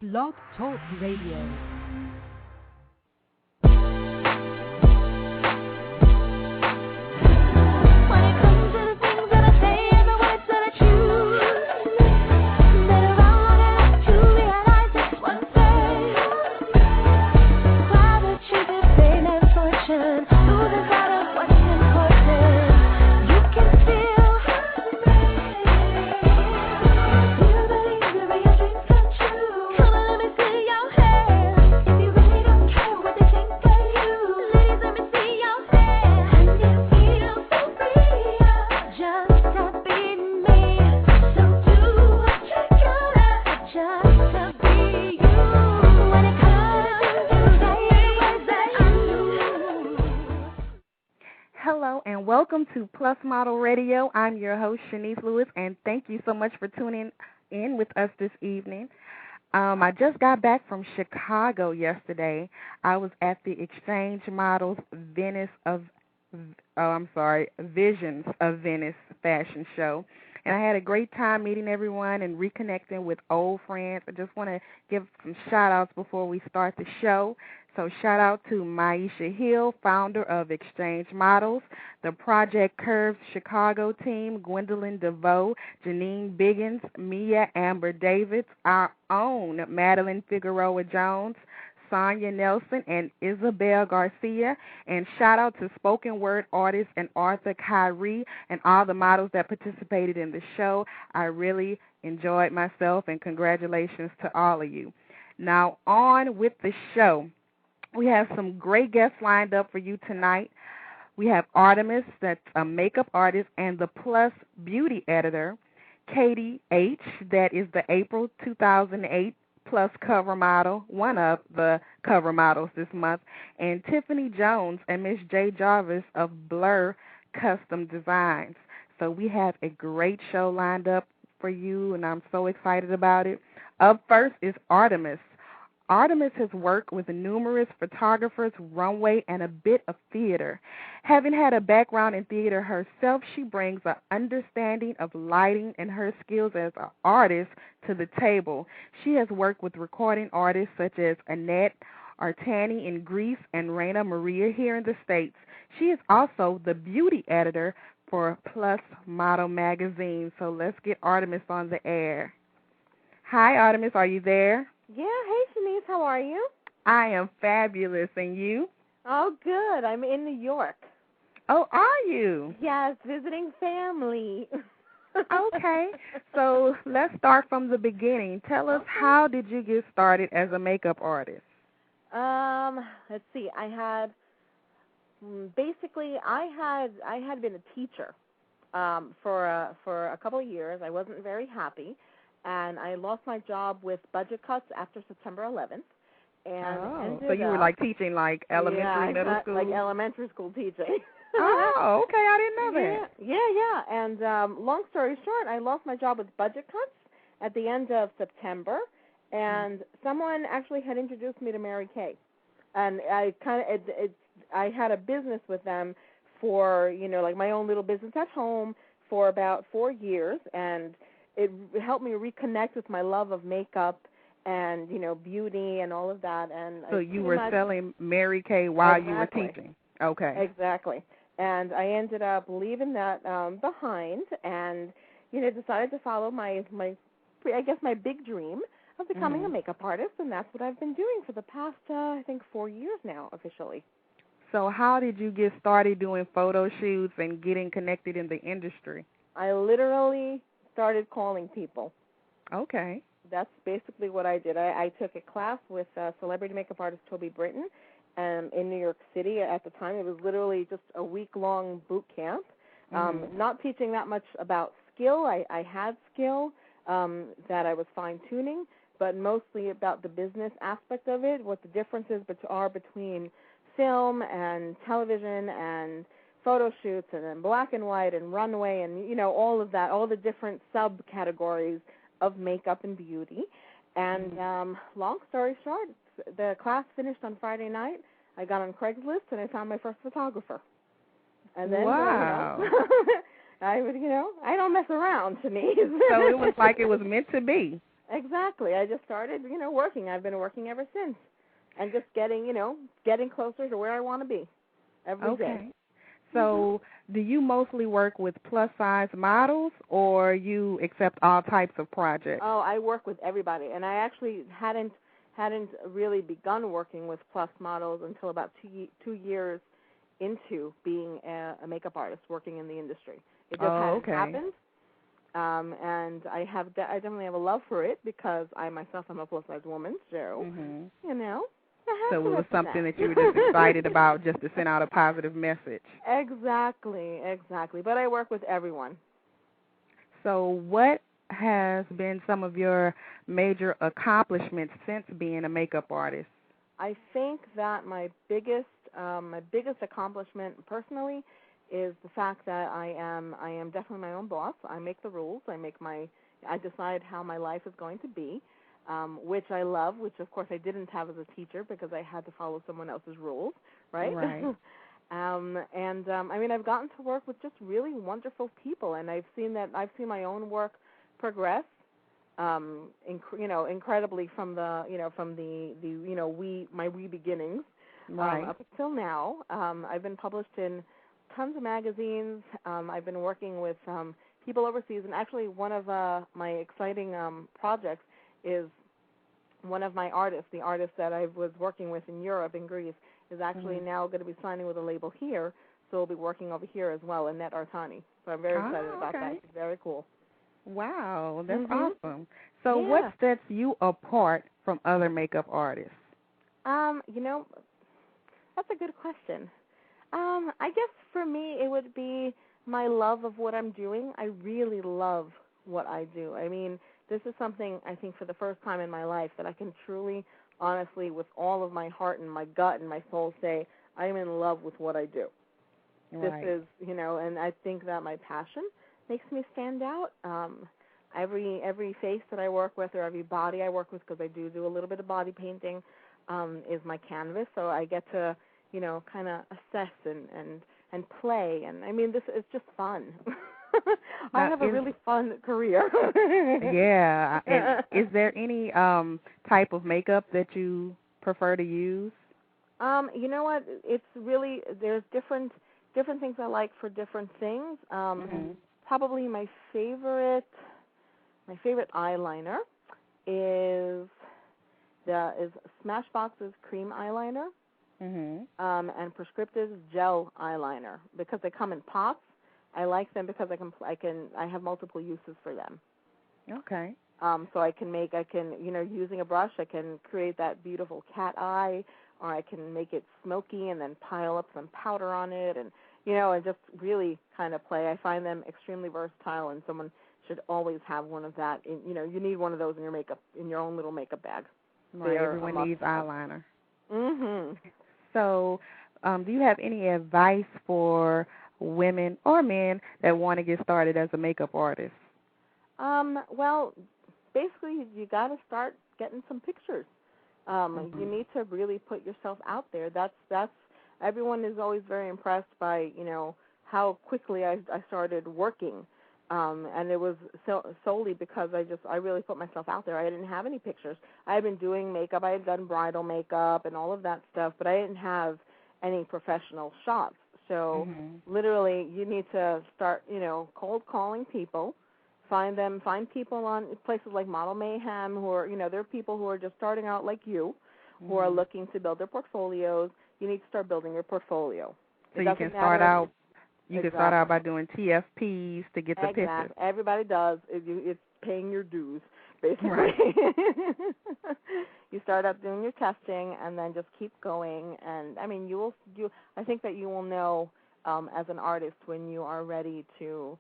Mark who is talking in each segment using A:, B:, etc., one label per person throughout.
A: Blog Talk Radio.
B: Welcome to Plus Model Radio. I'm your host, Shanice Lewis, and thank you so much for tuning in with us this evening. I just got back from Chicago yesterday. I was at the Exchange Models Visions of Venice fashion show, and I had a great time meeting everyone and reconnecting with old friends. I just want to give some shout-outs before we start the show. So shout out to Maisha Hill, founder of Exchange Models, the Project Curves Chicago team, Gwendolyn DeVoe, Janine Biggins, Mia Amber Davids, our own Madeline Figueroa Jones, Sonia Nelson, and Isabel Garcia. And shout out to spoken word artist and Arthur Kyrie and all the models that participated in the show. I really enjoyed myself, and congratulations to all of you. Now on with the show. We have some great guests lined up for you tonight. We have Artemis, that's a makeup artist and the Plus beauty editor. Katie H., that is the April 2008 Plus cover model, one of the cover models this month. And Tiffany Jones and Miss J. Jarvis of Blur Custom Designs. So we have a great show lined up for you, and I'm so excited about it. Up first is Artemis. Artemis has worked with numerous photographers, runway, and a bit of theater. Having had a background in theater herself, she brings an understanding of lighting and her skills as an artist to the table. She has worked with recording artists such as Annette Artani in Greece and Raina Maria here in the States. She is also the beauty editor for Plus Model magazine. So let's get Artemis on the air. Hi, Artemis. Are you there?
C: Yeah, hey, Shanice, how are you?
B: I am fabulous, and you?
C: Oh, good. I'm in New York.
B: Oh, are you?
C: Yes, visiting family.
B: Okay, so let's start from the beginning. Tell us, how did you get started as a makeup artist?
C: Let's see. I had been a teacher for a couple of years. I wasn't very happy. And I lost my job with budget cuts after September 11th. And
B: so you were like teaching like elementary, middle school?
C: Like elementary school teaching.
B: Oh, okay, I didn't know that.
C: Yeah. And long story short, I lost my job with budget cuts at the end of September, and someone actually had introduced me to Mary Kay. And I had a business with them for, like my own little business at home for about 4 years, and it helped me reconnect with my love of makeup and, beauty and all of that. And
B: so you were selling Mary Kay while you were teaching. Okay.
C: Exactly. And I ended up leaving that behind and, decided to follow my big dream of becoming a makeup artist, and that's what I've been doing for the past, 4 years now officially.
B: So how did you get started doing photo shoots and getting connected in the industry?
C: I literally started calling people.
B: Okay.
C: That's basically what I did. I took a class with celebrity makeup artist Toby Britton in New York City at the time. It was literally just a week-long boot camp, not teaching that much about skill. I had skill that I was fine-tuning, but mostly about the business aspect of it, what the differences are between film and television and photo shoots and then black and white and runway and, all of that, all the different subcategories of makeup and beauty. And long story short, the class finished on Friday night. I got on Craigslist and I found my first photographer. And then,
B: wow.
C: I don't mess around, to me.
B: So it was like it was meant to be.
C: Exactly. I just started, working. I've been working ever since, and just getting closer to where I want to be every day.
B: Okay. So, do you mostly work with plus-size models, or you accept all types of projects?
C: Oh, I work with everybody, and I actually hadn't really begun working with plus models until about 2 years into being a makeup artist working in the industry. It just hadn't happened, and I definitely have a love for it because I myself am a plus-size woman, so
B: So it was something that you were just excited about, just to send out a positive message.
C: Exactly. But I work with everyone.
B: So what has been some of your major accomplishments since being a makeup artist?
C: I think that my biggest accomplishment personally is the fact that I am definitely my own boss. I make the rules. I decide how my life is going to be. Which I love, which of course I didn't have as a teacher because I had to follow someone else's rules, right?
B: Right.
C: I've gotten to work with just really wonderful people, and I've seen my own work progress, incredibly from my wee beginnings,
B: right.
C: up until now. I've been published in tons of magazines. I've been working with people overseas, and actually one of my exciting projects is one of my artists, the artist that I was working with in Europe, in Greece, is actually now going to be signing with a label here, so we'll be working over here as well, Annette Artani. So I'm very excited about that. It's very cool.
B: Wow, that's awesome. So what sets you apart from other makeup artists?
C: That's a good question. I guess for me it would be my love of what I'm doing. I really love what I do. I mean, this is something I think for the first time in my life that I can truly, honestly, with all of my heart and my gut and my soul say, I am in love with what I do.
B: Right.
C: This is, and I think that my passion makes me stand out. Every face that I work with or every body I work with, because I do a little bit of body painting, is my canvas. So I get to, kind of assess and play. And, I mean, this is just fun. I have a really fun career.
B: Yeah. And is there any type of makeup that you prefer to use?
C: You know what? It's really, there's different things I like for different things. Probably my favorite eyeliner is Smashbox's cream eyeliner, and Prescriptive's gel eyeliner, because they come in pots. I like them because I have multiple uses for them.
B: Okay.
C: So I can using a brush, I can create that beautiful cat eye, or I can make it smoky and then pile up some powder on it, and and just really kind of play. I find them extremely versatile, and someone should always have one of that. You need one of those in your own little makeup bag.
B: Right. Everyone needs eyeliner.
C: Mhm.
B: So, do you have any advice for women or men that want to get started as a makeup artist?
C: Well, basically, you got to start getting some pictures. You need to really put yourself out there. That's everyone is always very impressed by how quickly I started working, and it was solely because I really put myself out there. I didn't have any pictures. I had been doing makeup. I had done bridal makeup and all of that stuff, but I didn't have any professional shots. So literally, you need to start, cold calling people, find people on places like Model Mayhem who are, there are people who are just starting out like you, who are looking to build their portfolios. You need to start building your portfolio.
B: So you can start out. You can start out by doing TFPs to get the pictures.
C: Everybody does. It's paying your dues, basically.
B: Right.
C: You start out doing your testing, and then just keep going. And I mean, I think that you will know as an artist when you are ready to,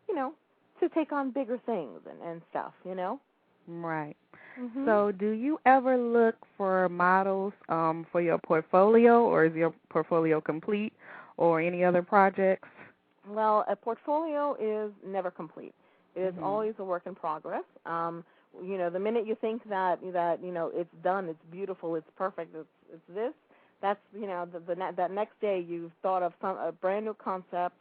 C: to take on bigger things and stuff.
B: Right. So, do you ever look for models for your portfolio, or is your portfolio complete, or any other projects? Well,
C: a portfolio is never complete. It is always a work in progress. The minute you think that it's done, it's beautiful, it's perfect, it's this, that's that next day you've thought of a brand new concept,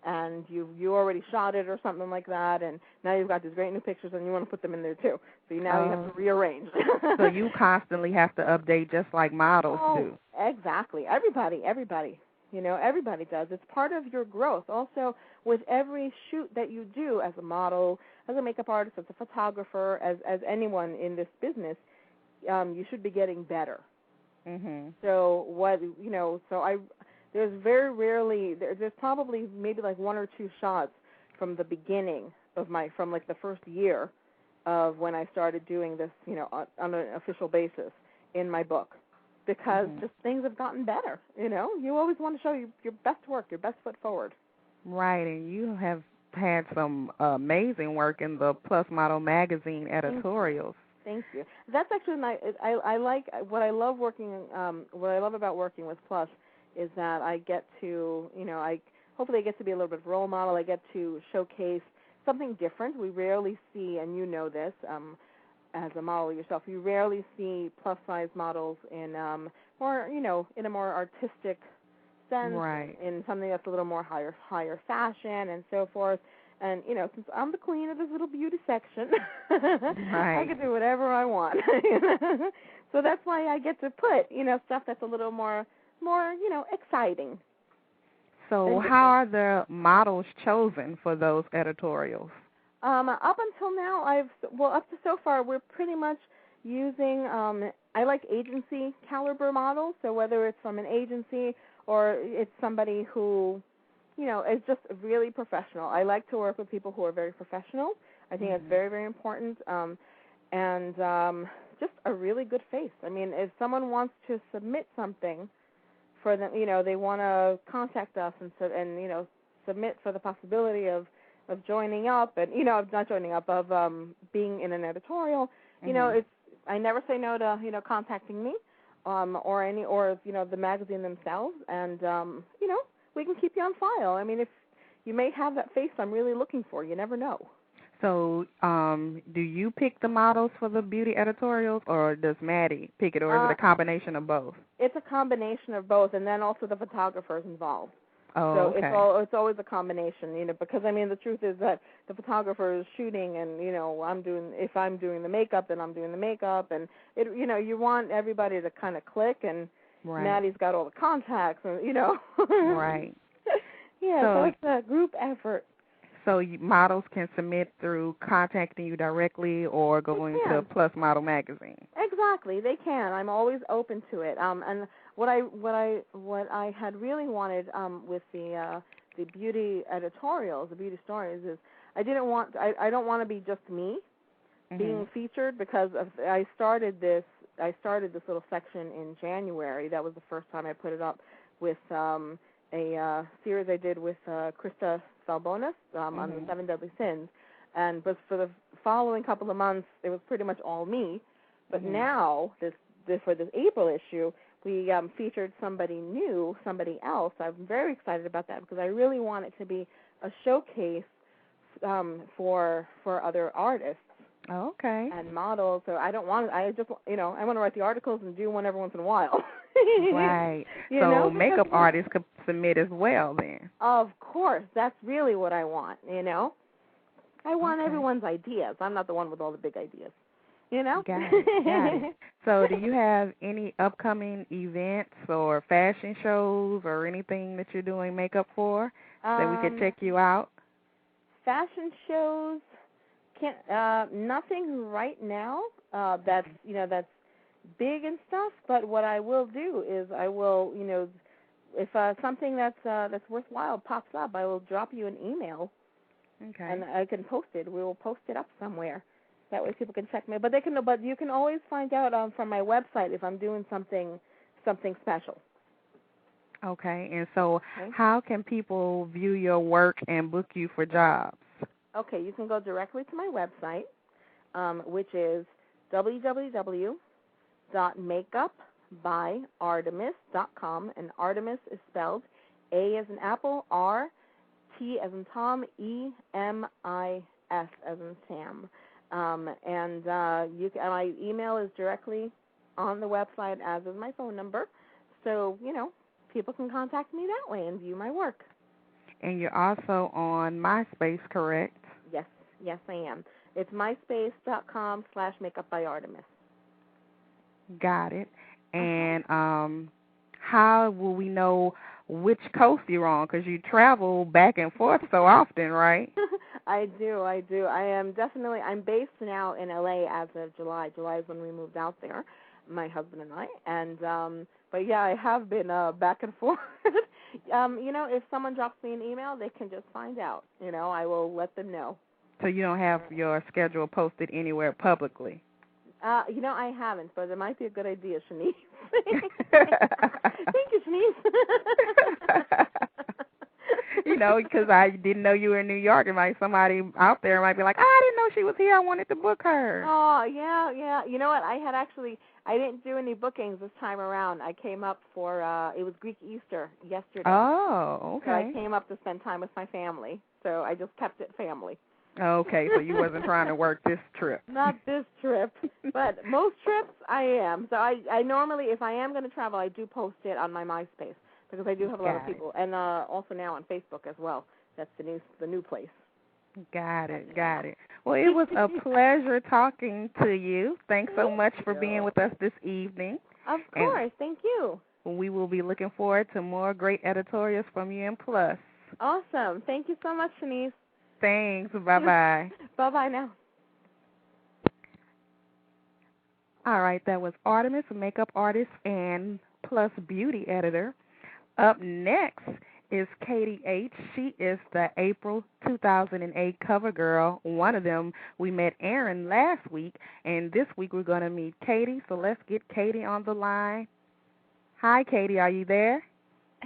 C: and you already shot it or something like that, and now you've got these great new pictures and you want to put them in there too. So now you have to rearrange.
B: So you constantly have to update just like models do.
C: Exactly. Everybody. Everybody does. It's part of your growth. Also, with every shoot that you do as a model, as a makeup artist, as a photographer, as anyone in this business, you should be getting better.
B: Mhm.
C: So there's very rarely, there's probably maybe like one or two shots from the beginning of from like the first year of when I started doing this, on an official basis in my book, because just things have gotten better. You always want to show your best work, your best foot forward.
B: Right, and you have had some amazing work in the Plus Model magazine editorials.
C: Thank you. That's actually I like what I love about working with Plus is that I get to, hopefully I get to be a little bit of a role model. I get to showcase something different. We rarely see, and you know this, as a model yourself, you rarely see plus-size models in more, in a more artistic sense,
B: right,
C: in something that's a little more higher fashion and so forth. And, since I'm the queen of this little beauty section,
B: right.
C: I can do whatever I want. So that's why I get to put, stuff that's a little more exciting.
B: So how are the models chosen for those editorials?
C: Up until now, up to so far, we're pretty much using, I like agency caliber models, so whether it's from an agency or it's somebody who, is just really professional. I like to work with people who are very professional. I think that's very, very important, and just a really good face. I mean, if someone wants to submit something for them, they want to contact us and submit for the possibility of joining up, and not joining up, of being in an editorial. I never say no to contacting me, or the magazine themselves, and we can keep you on file. I mean, if you may have that face I'm really looking for, you never know.
B: So, do you pick the models for the beauty editorials, or does Maddie pick it, or is it a combination of both?
C: It's a combination of both, and then also the photographers involved.
B: Oh,
C: so
B: okay.
C: it's always a combination, because I mean the truth is that the photographer is shooting, and if I'm doing the makeup, then I'm doing the makeup, and you want everybody to kind of click, and
B: right.
C: Maddie's got all the contacts, and
B: Right.
C: Yeah, so it's a group effort.
B: So models can submit through contacting you directly or going to Plus Model magazine.
C: Exactly, they can. I'm always open to it. And what I had really wanted with the beauty editorials, the beauty stories, is I don't want to be just me being featured, because I started this little section in January. That was the first time I put it up with a series I did with Krista Salbonis on the 7 Deadly Sins, but for the following couple of months, it was pretty much all me. But now, for this April issue, we featured somebody new, somebody else. I'm very excited about that, because I really want it to be a showcase for other artists.
B: Oh, okay.
C: And models. So I want to write the articles and do one every once in a while.
B: Right. So makeup artists could submit as well then.
C: Of course. That's really what I want, I want everyone's ideas. I'm not the one with all the big ideas,
B: Got it. So do you have any upcoming events or fashion shows or anything that you're doing makeup for that we could check you out?
C: Fashion shows, nothing right now that's big and stuff, but what I will do is I will, if something that's worthwhile pops up, I will drop you an email.
B: Okay.
C: And I can post it. We will post it up somewhere. That way people can check me. But you can always find out from my website if I'm doing something special.
B: Okay. And so how can people view your work and book you for jobs? Okay,
C: you can go directly to my website, which is www.makeupbyartemis.com, and Artemis is spelled A as in apple, R, T as in Tom, E, M, I, S as in Sam. And my email is directly on the website, as is my phone number. So, people can contact me that way and view my work.
B: And you're also on MySpace, correct?
C: Yes, I am. It's myspace.com/makeupbyartemis.
B: Got it. And how will we know which coast you're on? Because you travel back and forth so often, right?
C: I do. I'm based now in LA as of July. July is when we moved out there, my husband and I. And but yeah, I have been back and forth. If someone drops me an email, they can just find out. I will let them know.
B: So you don't have your schedule posted anywhere publicly?
C: I haven't, but it might be a good idea, Shanice. Thank you, Shanice.
B: Because I didn't know you were in New York, and somebody out there might be like, I didn't know she was here. I wanted to book her.
C: Oh, yeah. You know what? I didn't do any bookings this time around. I came up for, it was Greek Easter yesterday.
B: Oh, okay.
C: So I came up to spend time with my family. So I just kept it family.
B: Okay, so you wasn't trying to work this trip.
C: Not this trip, but most trips I am. So I normally, if I am going to travel, I do post it on my MySpace because I do have a lot of people, and also now on Facebook as well. That's the new place.
B: Got it. Well, it was a pleasure talking to you. Thanks so much for being with us this evening.
C: Of course, thank you.
B: We will be looking forward to more great editorials from you in Plus.
C: Awesome. Thank you so much, Shanice.
B: Thanks. Bye-bye.
C: Bye-bye now.
B: All right, that was Artemis, makeup artist and Plus beauty editor. Up next is Katie H. She is the April 2008 cover girl. One of them, we met Erin last week, and this week we're going to meet Katie. So let's get Katie on the line. Hi, Katie. Are you there?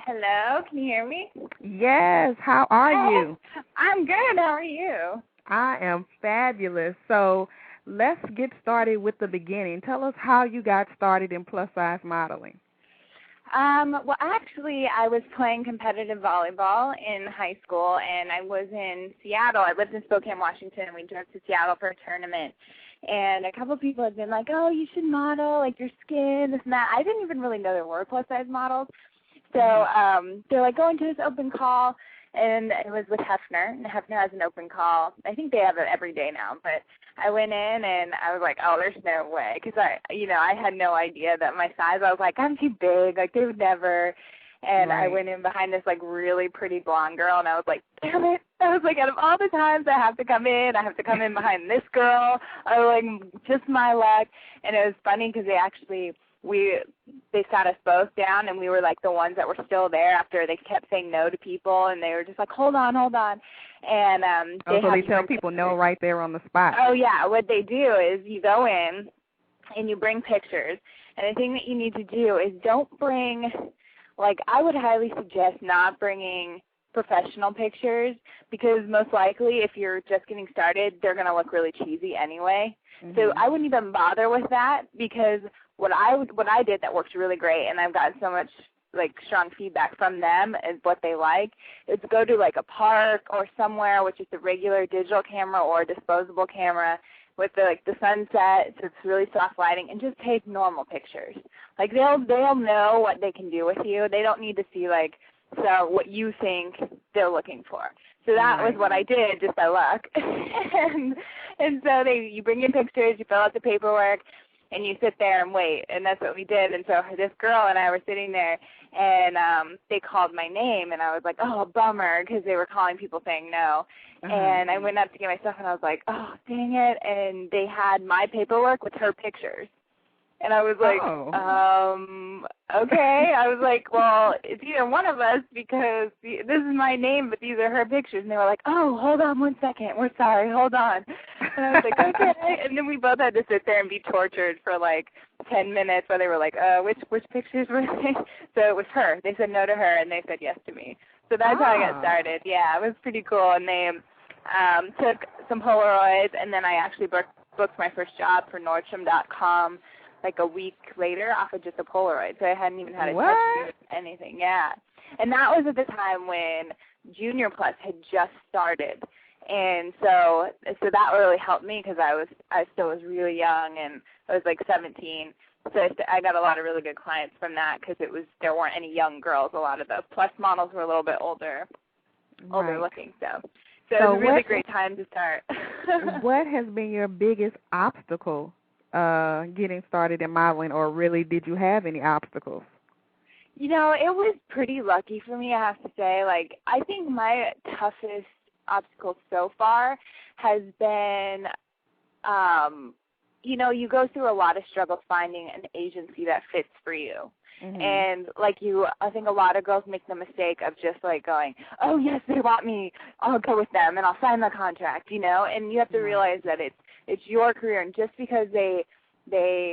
D: Hello, can you hear me?
B: Yes, how are you?
D: I'm good, how are you?
B: I am fabulous. So let's get started with the beginning. Tell us how you got started in plus-size modeling.
D: Well, actually, I was playing competitive volleyball in high school, and I was in Seattle. I lived in Spokane, Washington, and we drove to Seattle for a tournament. And a couple of people had been like, oh, you should model, like your skin, this and that. I didn't even really know there were plus-size models. So they're like going to this open call, and it was with Hefner, and Hefner has an open call. I think they have it every day now, but I went in, and I was like, oh, there's no way, because I had no idea that my size. I was like, I'm too big, like they would never. And
B: right.
D: I went in behind this like really pretty blonde girl, and I was like, damn it. I was like, out of all the times I have to come in behind this girl. I was like, just my luck. And it was funny because they sat us both down, and we were like the ones that were still there after they kept saying no to people, and they were just like, hold on. And
B: so they tell people no right there on the spot.
D: Oh, yeah. What they do is you go in and you bring pictures, and the thing that you need to do is don't bring, like I would highly suggest not bringing professional pictures, because most likely if you're just getting started, they're going to look really cheesy anyway. Mm-hmm. So I wouldn't even bother with that, because what I did that worked really great, and I've gotten so much like strong feedback from them is what they like, is go to like a park or somewhere with just a regular digital camera or a disposable camera with the sunset, so it's really soft lighting, and just take normal pictures. Like they'll know what they can do with you. They don't need to see what you think they're looking for. So that was what I did, just by luck. and so you bring in pictures, you fill out the paperwork, and you sit there and wait, and that's what we did. And so this girl and I were sitting there, and they called my name, and I was like, oh, bummer, because they were calling people saying no. And I went up to get my stuff, and I was like, oh, dang it, and they had my paperwork with her pictures. And I was like, okay. I was like, well, it's either one of us, because this is my name, but these are her pictures. And they were like, oh, hold on 1 second. We're sorry. Hold on. And I was like, okay. And then we both had to sit there and be tortured for like 10 minutes where they were like, which pictures were they? So it was her. They said no to her, and they said yes to me. So that's how I got started. Yeah, it was pretty cool. And they took some Polaroids, and then I actually booked my first job for Nordstrom.com like a week later off of just a Polaroid. So I hadn't even had a touch anything. Yeah. And that was at the time when Junior Plus had just started. And so that really helped me, because I still was really young, and I was like 17. So I got a lot of really good clients from that, because there weren't any young girls. A lot of the Plus models were a little bit older. older looking. So it's a really great time to start.
B: What has been your biggest obstacle getting started in modeling, or really did you have any obstacles?
D: You know, it was pretty lucky for me, I have to say. Like, I think my toughest obstacle so far has been, you know, you go through a lot of struggle finding an agency that fits for you. Mm-hmm. And, like, I think a lot of girls make the mistake of just, like, going, oh, yes, they want me, I'll go with them, and I'll sign the contract, you know? And you have to realize that it's your career, and just because they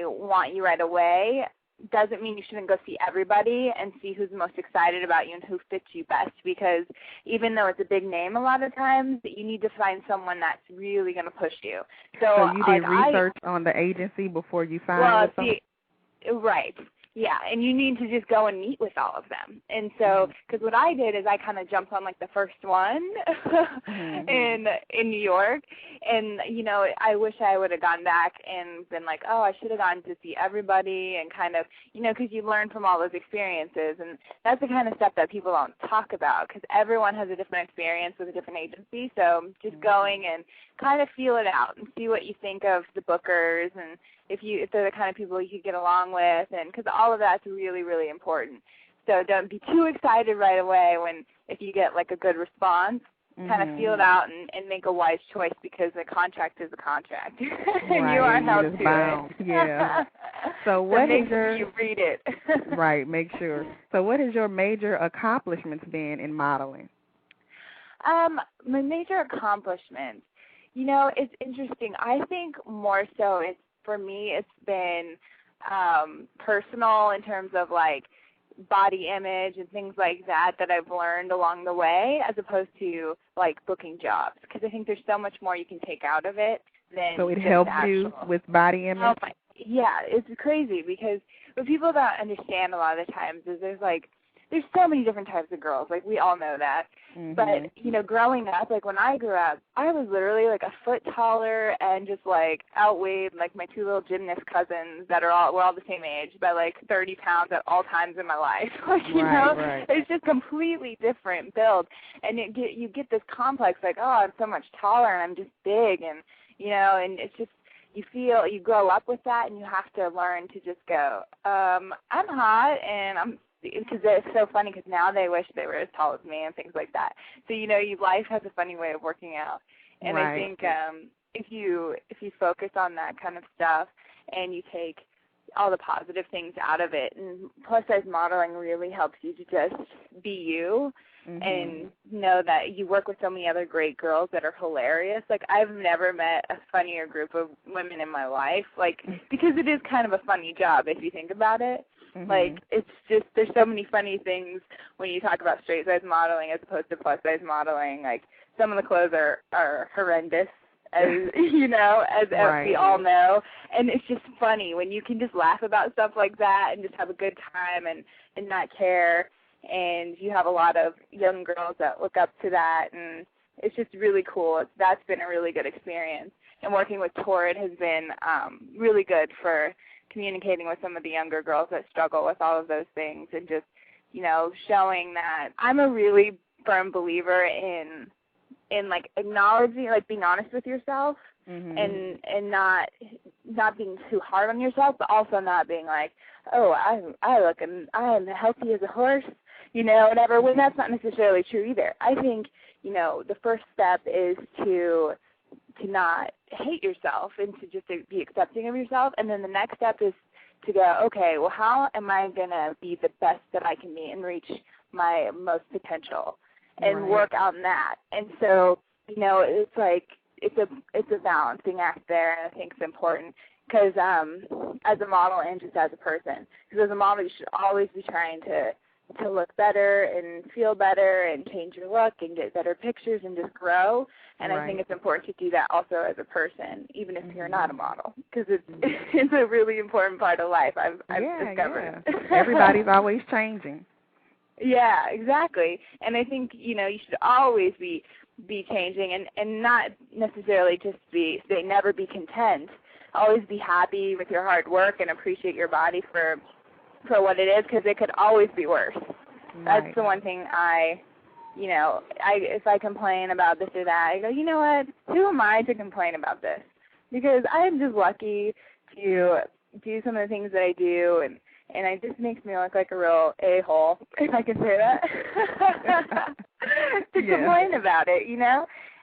D: want you right away doesn't mean you shouldn't go see everybody and see who's most excited about you and who fits you best, because even though it's a big name a lot of times, you need to find someone that's really going to push you. So
B: you did research on the agency before you signed with them?
D: Right. Yeah, and you need to just go and meet with all of them. And so, because what I did is I kind of jumped on, like, the first one in New York. And, you know, I wish I would have gone back and been like, oh, I should have gone to see everybody, and kind of, you know, because you learn from all those experiences. And that's the kind of stuff that people don't talk about, because everyone has a different experience with a different agency. So just going and kind of feel it out and see what you think of the bookers, and if they're the kind of people you could get along with, and because all of that's really, really important. So don't be too excited right away if you get, like, a good response. Kind of feel it out and make a wise choice, because a contract is a contract. And you are held to
B: bound. It. Yeah. So
D: make sure you read it.
B: Right, make sure. So what has your major accomplishments been in modeling?
D: My major accomplishments, you know, it's interesting. I think more so for me, it's been personal in terms of, like, body image and things like that I've learned along the way, as opposed to, like, booking jobs, because I think there's so much more you can take out of it than
B: So it helps you with body image?
D: Yeah, it's crazy, because what people don't understand a lot of the times is there's so many different types of girls. Like, we all know that. But, you know, growing up, like, when I grew up, I was literally, like, a foot taller and just, like, outweighed, like, my two little gymnast cousins we're all the same age, by, like, 30 pounds at all times in my life. Like, you know, it's just completely different build. And you get this complex, like, oh, I'm so much taller and I'm just big, and, you know, and it's just, you grow up with that, and you have to learn to just go, I'm hot, and because it's so funny, because now they wish they were as tall as me and things like that. So, you know, life has a funny way of working out. And I think if you focus on that kind of stuff, and you take all the positive things out of it, and plus-size modeling really helps you to just be you, and know that you work with so many other great girls that are hilarious. Like, I've never met a funnier group of women in my life, like, because it is kind of a funny job if you think about it. Like, it's just, there's so many funny things when you talk about straight-size modeling as opposed to plus-size modeling. Like, some of the clothes are horrendous, as you know, as we all know. And it's just funny when you can just laugh about stuff like that and just have a good time and not care. And you have a lot of young girls that look up to that, and it's just really cool. That's been a really good experience. And working with Torrid has been really good for communicating with some of the younger girls that struggle with all of those things, and just, you know, showing that I'm a really firm believer in like acknowledging, like being honest with yourself, and not being too hard on yourself, but also not being like, oh, I am healthy as a horse, you know, whatever, when that's not necessarily true either. I think, you know, the first step is to not hate yourself and to just be accepting of yourself. And then the next step is to go, okay, well, how am I going to be the best that I can be and reach my most potential and work on that? And so, you know, it's like, it's a balancing act there, and I think it's important because as a model and just as a person, because as a model you should always be trying to look better and feel better and change your look and get better pictures and just grow. And I think it's important to do that also as a person, even if you're not a model, because it's a really important part of life. I've discovered.
B: Yeah. Everybody's always changing.
D: Yeah, exactly. And I think, you know, you should always be changing and not necessarily just never be content. Always be happy with your hard work and appreciate your body for what it is, because it could always be worse. That's the one thing I if I complain about this or that, I go, you know what? Who am I to complain about this? Because I am just lucky to do some of the things that I do, and it just makes me look like a real a-hole, if I can say that, to complain about it,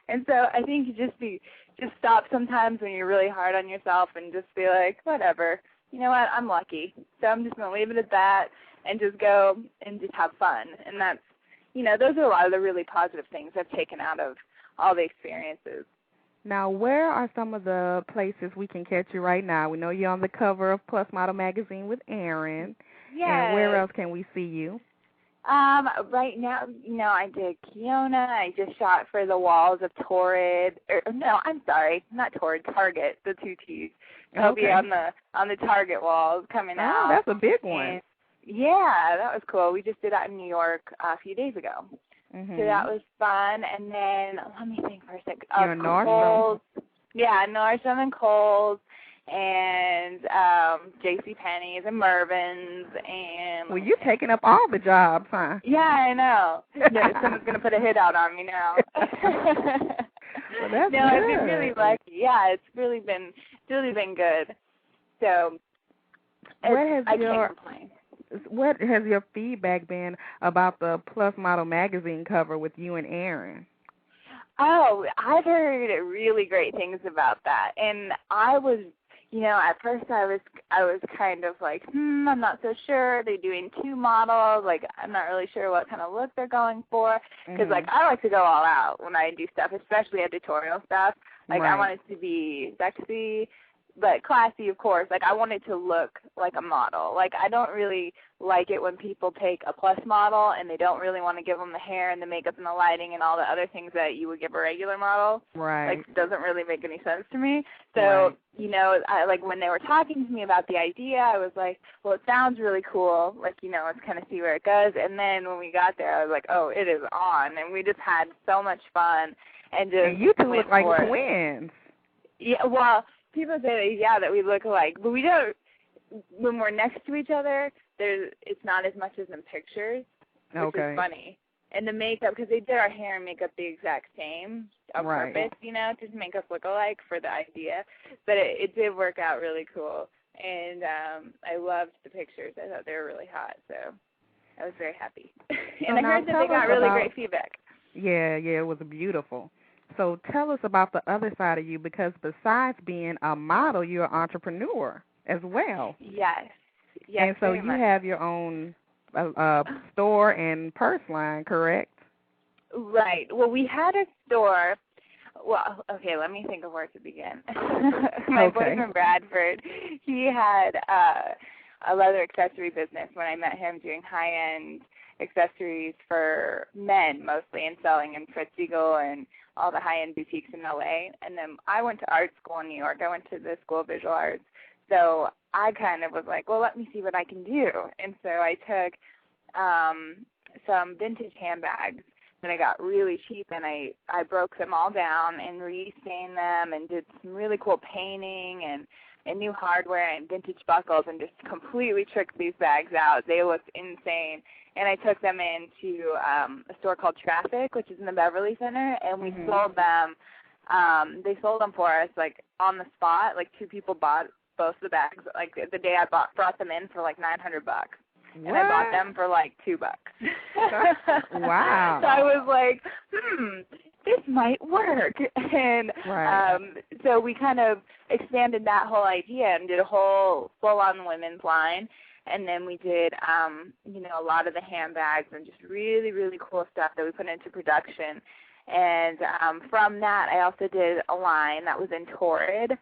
D: And so I think you just stop sometimes when you're really hard on yourself and just be like, whatever, you know what, I'm lucky. So I'm just going to leave it at that and just go and just have fun. And that's, those are a lot of the really positive things I've taken out of all the experiences.
B: Now, where are some of the places we can catch you right now? We know you're on the cover of Plus Model Magazine with Erin.
D: Yeah.
B: And where else can we see you?
D: Right now, I did Kiona. I just shot for the walls of Torrid. No, I'm sorry, not Torrid, Target, the 2 T's. It'll be on the Target walls coming out.
B: Oh, that's a big one.
D: And, yeah, that was cool. We just did that in New York a few days ago. So that was fun. And then, let me think for a second.
B: You're in Nordstrom?
D: Yeah, Nordstrom and Kohl's and JCPenney's and Mervyn's and...
B: Well, you're taking up all the jobs, huh?
D: Yeah, I know. Someone's going to put a hit out on me now.
B: Well, that's good.
D: I've been really lucky. Yeah, it's really been good. So, I can't complain.
B: What has your feedback been about the Plus Model Magazine cover with you and Erin?
D: Oh, I've heard really great things about that. And I was, at first I was kind of like, I'm not so sure. They're doing 2 models. Like, I'm not really sure what kind of look they're going for. Because, I like to go all out when I do stuff, especially editorial stuff. Like, I want it to be sexy, but classy, of course. Like, I want it to look like a model. Like, I don't really like it when people take a plus model and they don't really want to give them the hair and the makeup and the lighting and all the other things that you would give a regular model.
B: Right.
D: Like, it doesn't really make any sense to me. So, when they were talking to me about the idea, I was like, well, it sounds really cool. Like, let's kind of see where it goes. And then when we got there, I was like, oh, it is on. And we just had so much fun. And
B: you two look like twins.
D: Yeah, well, people say that we look alike, but we don't. When we're next to each other, it's not as much as in pictures, which is funny. And the makeup, because they did our hair and makeup the exact same on purpose, to make us look alike for the idea. But it did work out really cool, and I loved the pictures. I thought they were really hot, so I was very happy. And I heard that they got really great feedback.
B: Yeah, it was beautiful. So tell us about the other side of you, because besides being a model, you're an entrepreneur as well.
D: Yes.
B: And so you have your own store and purse line, correct?
D: Right. Well, we had a store. Well, okay, let me think of where to begin. My boyfriend, Bradford, he had a leather accessory business when I met him, doing high-end accessories for men mostly, and selling in Fritz Siegel and all the high-end boutiques in L.A. And then I went to art school in New York. I went to the School of Visual Arts. So I kind of was like, well, let me see what I can do. And so I took some vintage handbags that I got really cheap, and I broke them all down and re-stained them and did some really cool painting and new hardware and vintage buckles, and just completely tricked these bags out. They looked insane. And I took them into a store called Traffic, which is in the Beverly Center, and we sold them. They sold them for us, like, on the spot. Like, 2 people bought both the bags. Like, the day I brought them in for, like, $900. And I bought them for, like, $2.
B: Wow.
D: So I was like, this might work. And so we kind of expanded that whole idea and did a whole full-on women's line. And then we did, a lot of the handbags and just really, really cool stuff that we put into production. And from that, I also did a line that was in Torrid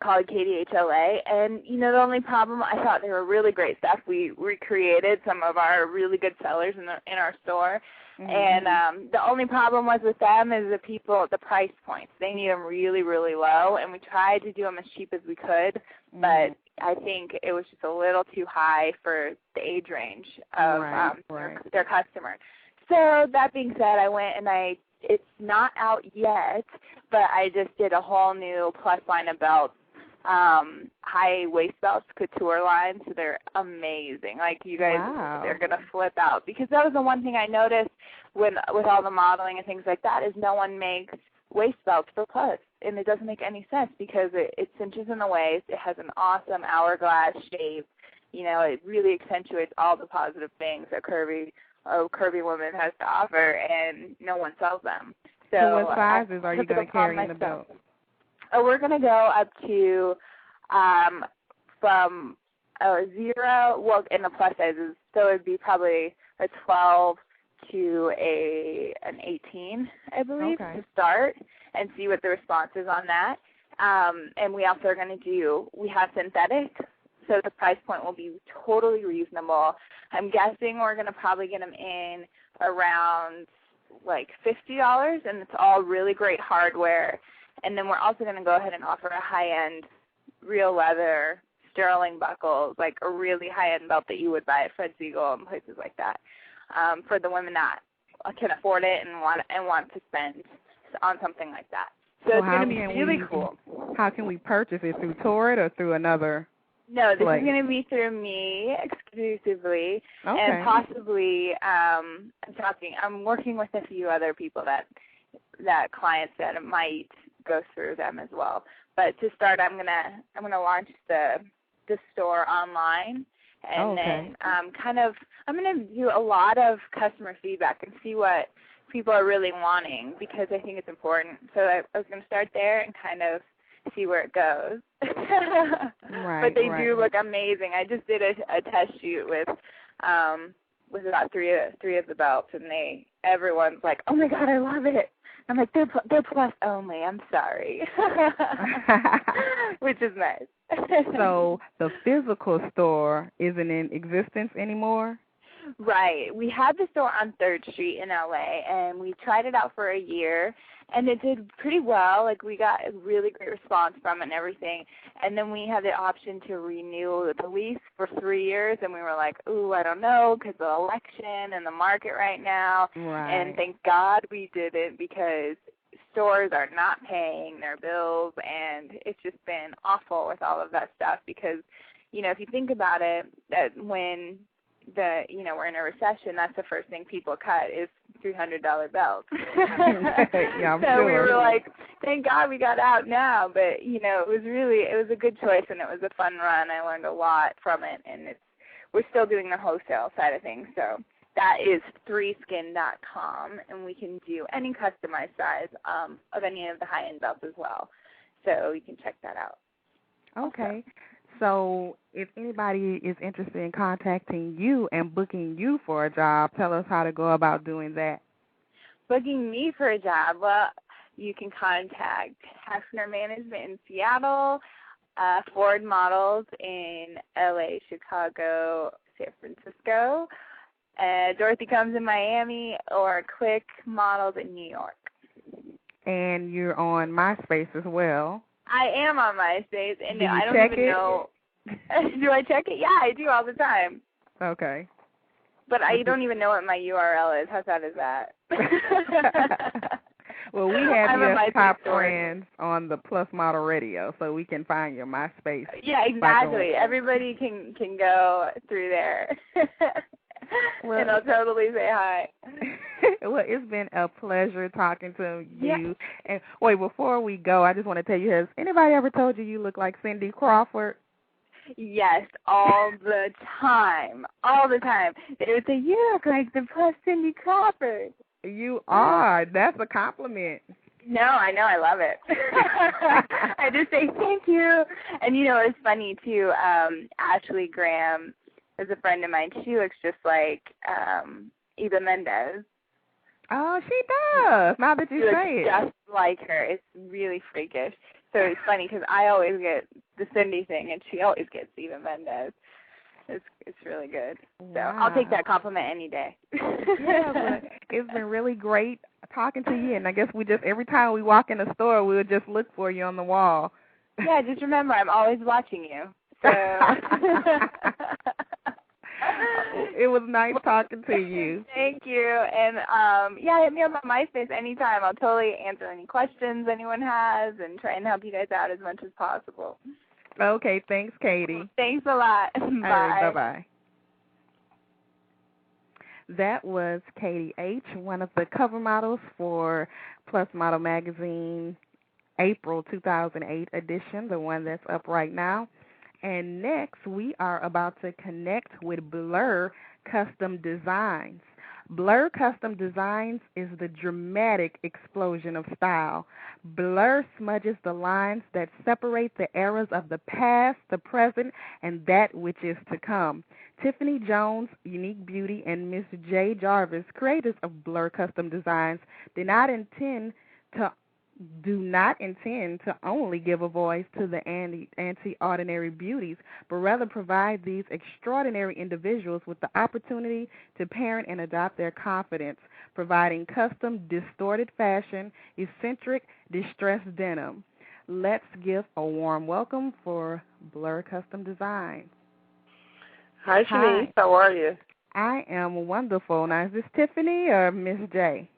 D: called KDHLA. And, the only problem, I thought they were really great stuff. We recreated some of our really good sellers in our store. And the only problem was with them is the price points. They need them really, really low. And we tried to do them as cheap as we could, but I think it was just a little too high for the age range of their customer. So that being said, I went and it's not out yet, but I just did a whole new plus line of belts high waist belts, couture line, so they're amazing. Like, you guys, they're going to flip out. Because that was the one thing I noticed with all the modeling and things like that is no one makes waist belts for plus. And it doesn't make any sense because it cinches in the waist. It has an awesome hourglass shape. You know, it really accentuates all the positive things that a curvy woman has to offer, and no one sells them.
B: So what sizes are you going to carry in the belt?
D: Oh, we're going to go up to from a 0, well, in the plus sizes, so it would be probably a 12 to an 18, I believe, to start and see what the response is on that. And we also are going to we have synthetic, so the price point will be totally reasonable. I'm guessing we're going to probably get them in around like $50, and it's all really great hardware. And then we're also going to go ahead and offer a high-end real leather sterling buckles, like a really high-end belt that you would buy at Fred Siegel and places like that, for the women that can afford it and want to spend on something like that. So it's going to be really cool.
B: How can we purchase it? Through Torrid or through another?
D: No, this is going to be through me exclusively, and possibly I'm working with a few other people that clients that might go through them as well. But to start, I'm gonna launch the store online, and then I'm gonna do a lot of customer feedback and see what people are really wanting, because I think it's important. So I was gonna start there and kind of see where it goes. But they do look amazing. I just did a test shoot with about three of the belts, and everyone's like, "Oh my God, I love it." I'm like, they're plus only. I'm sorry, which is nice.
B: So the physical store isn't in existence anymore?
D: Right. We had the store on 3rd Street in LA, and we tried it out for a year, and it did pretty well. Like, we got a really great response from it and everything. And then we had the option to renew the lease for 3 years, and we were like, ooh, I don't know, because of the election and the market right now.
B: Right.
D: And thank God we didn't, because stores are not paying their bills, and it's just been awful with all of that stuff. Because, you know, if you think about it, that when we're in a recession, that's the first thing people cut is $300 belts.
B: Yeah, I'm
D: so
B: sure.
D: we were like, thank God we got out now. But, you know, it was a good choice, and it was a fun run. I learned a lot from it, and we're still doing the wholesale side of things. So that is 3skin.com, and we can do any customized size of any of the high-end belts as well. So you can check that out.
B: Okay. So if anybody is interested in contacting you and booking you for a job, tell us how to go about doing that.
D: Booking me for a job, well, you can contact Hefner Management in Seattle, Ford Models in LA, Chicago, San Francisco, Dorothy Combs in Miami, or Quick Models in New York.
B: And you're on MySpace as well.
D: I am on MySpace, and
B: do you
D: I don't
B: check
D: even
B: it?
D: know. Do I check it? Yeah, I do all the time.
B: Okay.
D: But I don't even know what my URL is. How sad is that?
B: Well, we have your top
D: store.
B: friends on the Plus Model Radio, so we can find your MySpace.
D: Yeah, exactly. Everybody can go through there. Well, and I'll totally say hi.
B: Well, it's been a pleasure talking to you.
D: Yes.
B: And wait, before we go, I just want to tell you, has anybody ever told you look like Cindy Crawford?
D: Yes, all the time. All the time. They would say, you look like the Plus Cindy Crawford.
B: You are. That's a compliment.
D: No, I know. I love it. I just say thank you. And, you know, it's funny, too. Ashley Graham is a friend of mine. She looks just like Eva Mendes.
B: Oh, she does. Now that you say it.
D: Just like her. It's really freakish. So it's funny because I always get the Cindy thing, and she always gets Eva Mendes. It's really good. So
B: wow.
D: I'll take that compliment any day.
B: Yeah, but it's been really great talking to you, and I guess every time we walk in the store, we'll just look for you on the wall.
D: Yeah, just remember, I'm always watching you. So.
B: It was nice talking to you.
D: Thank you. And, hit me up on MySpace anytime. I'll totally answer any questions anyone has and try and help you guys out as much as possible.
B: Okay, thanks, Katie.
D: Thanks a lot. Bye.
B: All right, bye-bye. That was Katie H., one of the cover models for Plus Model Magazine April 2008 edition, the one that's up right now. And next, we are about to connect with Blur Custom Designs. Blur Custom Designs is the dramatic explosion of style. Blur smudges the lines that separate the eras of the past, the present, and that which is to come. Tiffany Jones, Unique Beauty, and Miss J. Jarvis, creators of Blur Custom Designs, do not intend to only give a voice to the anti-ordinary beauties, but rather provide these extraordinary individuals with the opportunity to parent and adopt their confidence, providing custom, distorted fashion, eccentric, distressed denim. Let's give a warm welcome for Blur Custom Designs.
E: Hi, Shanice. How are you?
B: I am wonderful. Now, is this Tiffany or Miss J?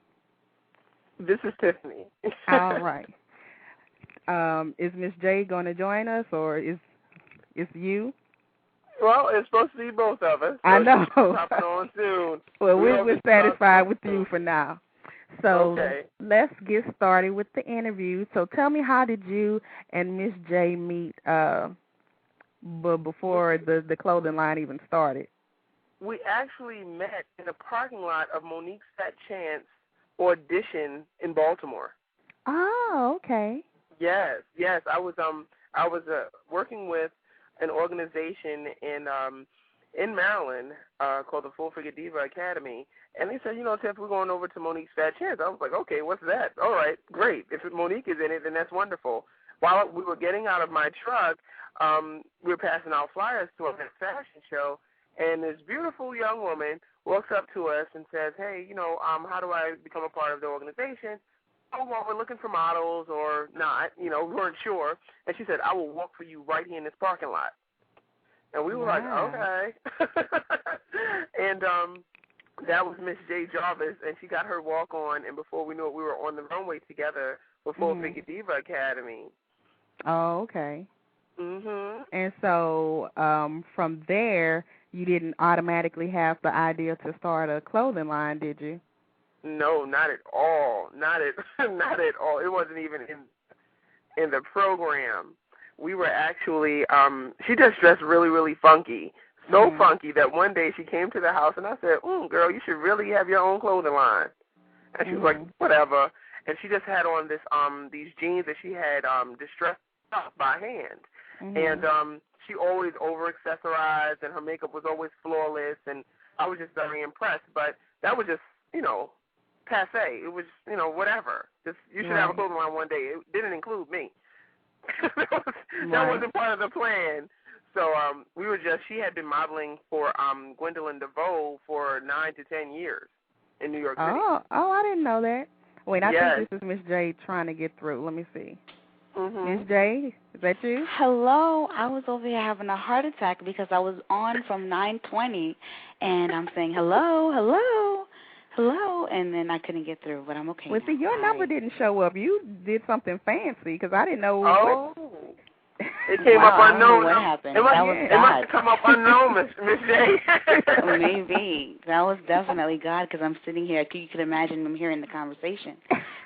E: This is Tiffany.
B: All right. Is Miss J going to join us, or is you?
E: Well, it's supposed to be both of us. So
B: I know.
E: Popping on soon.
B: Well, we're satisfied with you for now. So
E: okay.
B: Let's get started with the interview. So tell me, how did you and Miss J meet before the clothing line even started?
E: We actually met in the parking lot of Monique's Fat Chance audition in Baltimore.
B: Oh, okay.
E: Yes. I was working with an organization in Maryland called the Full Figure Diva Academy, and they said, Tiff, we're going over to Monique's Fat Chance. I was like, okay, what's that? All right, great. If Monique is in it, then that's wonderful. While we were getting out of my truck, we were passing out flyers to a fashion show, and this beautiful young woman walks up to us and says, hey, how do I become a part of the organization? Oh, well, we're looking for models or not. We weren't sure. And she said, I will walk for you right here in this parking lot. And we were like, okay. And that was Miss J. Jarvis, and she got her walk on, and before we knew it, we were on the runway together for Full Figure Diva Academy.
B: Oh, okay.
E: Mhm.
B: And so from there, you didn't automatically have the idea to start a clothing line, did you?
E: No, not at all. Not at all. It wasn't even in the program. We were actually she just dressed really, really funky. So funky that one day she came to the house and I said, girl, you should really have your own clothing line. And she was like, whatever. And she just had on this these jeans that she had distressed by hand. And she always over-accessorized, and her makeup was always flawless, and I was just very impressed. But that was just, passe. It was, whatever. Just you should have a clothing line one day. It didn't include me. That wasn't part of the plan. So she had been modeling for Gwendolyn DeVoe for 9 to 10 years in New York City.
B: Oh, I didn't know that. Wait, I think this is Miss J trying to get through. Let me see. Miss J, is that you?
F: Hello. I was over here having a heart attack because I was on from 9:20, and I'm saying hello, and then I couldn't get through, but I'm okay.
B: Well, see, your number didn't show up. You did something fancy because I didn't know.
E: Oh. It came up unknown.
F: I don't know what happened.
E: It must have come up unknown, Miss J.
F: Maybe. That was definitely God, because I'm sitting here. You could imagine I'm hearing the conversation.